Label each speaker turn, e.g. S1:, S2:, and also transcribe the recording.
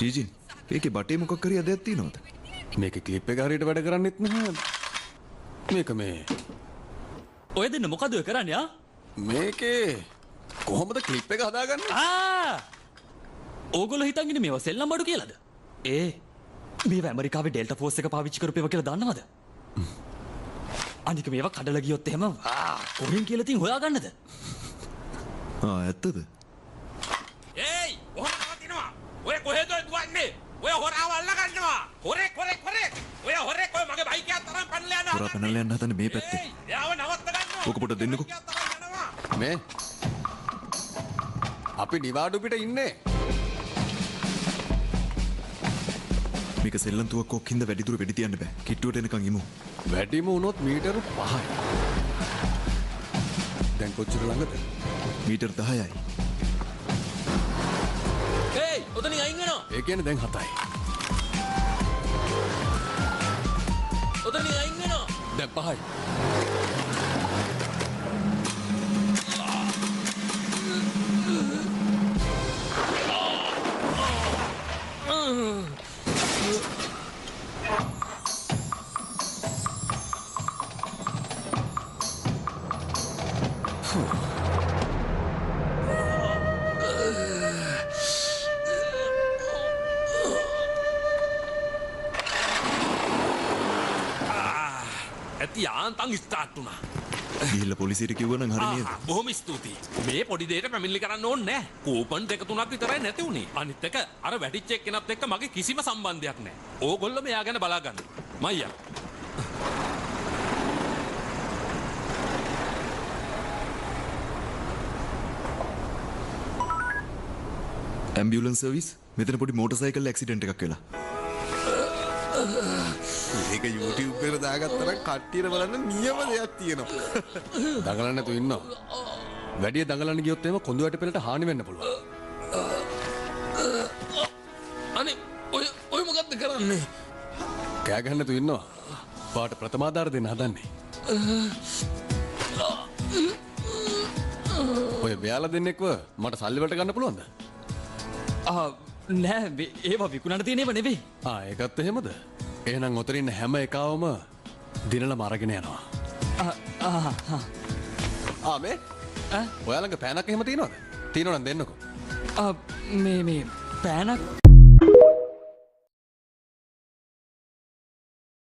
S1: ජීජින් ඒකේ බටේ මොකක් කරේ අදයක් තියෙනවද?
S2: මේකේ ක්ලිප් එක හරියට වැඩ කරන්නෙත් නැහැ. මේක මේ
S3: ඔය දෙන්න මොකද ඔය කරන්නේ ආ?
S2: මේකේ කොහොමද ක්ලිප් එක හදාගන්නේ?
S3: ඕගොල්ලෝ හිතන් ඉන්නේ මේවා සෙල්ලම් බඩු කියලාද? මේවා ඇමරිකාවේ ඩෙල්ටා ෆෝස් එක පාවිච්චි කරපේවා කියලා දන්නවද? අනික මේවා කඩලා ගියොත් එහෙම කොහෙන් කියලා තින් හොයාගන්නද?
S1: ඇත්තද?
S4: ඒයි ඔහොම නවතිනවා. ඔය කොහෙද දුවන්නේ? ඔය හොරාව අල්ල ගන්නවා. හොරෙක් ඔය හොරෙක් ඔය මගේ බයික් එකත් තරම් පැනලා යනවා.
S1: හොරා පැනලා යන්න හදන්නේ මේ පැත්තේ.
S4: යාව නවත්ත ගන්නවා.
S1: ඔක පොඩ දෙන්නකෝ.
S2: මේ අපි නිවාඩු පිට ඉන්නේ.
S1: මේක සෙල්ලම් තුවක්කුවක් හින්දා වැඩි දුර වෙඩි තියන්න බෑ. කිට්ටුවට එනකන් ඉමු.
S2: වැඩිම වුණොත් මීටර 5යි. දැන් කොච්චර ළඟද?
S1: මීටර් 10යි.
S3: ඒයි ඔතනින් අයින් වෙනවා.
S2: ඒ කියන්නේ දැන් 7යි.
S3: ඔතනින් අයින් වෙනවා.
S2: දැන් 5යි.
S4: ඇති යාන්තම් ස්ටාර්ට් වුණා.
S1: ගිහිල්ලා පොලිසියට කිව්වනම් හරි නේද?
S4: බොහොම ස්තුතියි. මේ පොඩි දෙයට පැමිණිලි කරන්න ඕනේ නැහැ. කූපන් 2-3ක් විතරයි නැති උනේ. අනිත් එක අර වැටිච්ච එක්කෙනත් එක්ක මගේ කිසිම සම්බන්ධයක් නැහැ. ඕගොල්ලෝ මෙයා ගැන බලා ගන්න. මයියා.
S1: ඇම්බියුලන්ස් සර්විස් මෙතන පොඩි මෝටර් සයිකල් ඇක්සිඩන්ට් එකක් වෙලා.
S2: ඒක YouTube එකට දාගත්තම කට්ටියට බලන්න නියම දෙයක් තියෙනවා. දඟලන්න නැතුව ඉන්නවා. වැඩි දඟලන්න ගියොත් එහෙම කොඳු වැට පෙළට හානි වෙන්න පුළුවන්.
S4: අනේ ඔය මොකද්ද කරන්නේ?
S2: කෑ ගහන්න නැතුව ඉන්නවා. පාට ප්‍රථමාධාර දෙන්න හදන්නේ. ඔය බයාලා දෙන්නෙක්ව මට සල්ලි වලට ගන්න පුළුවන්ද?
S3: නෑ ඒවා විකුණන්න තියෙනව නෙවෙයි.
S2: ඒකත් එහෙමද? එහෙනම් ඔතන ඉන්න හැම එකවම දිනලම අරගෙන යනවා. මේ ඔයාලගේ පෑනක් එහෙම තියෙනවද? තියෙනවනම් දෙන්නකෝ.
S3: මේ පෑනක්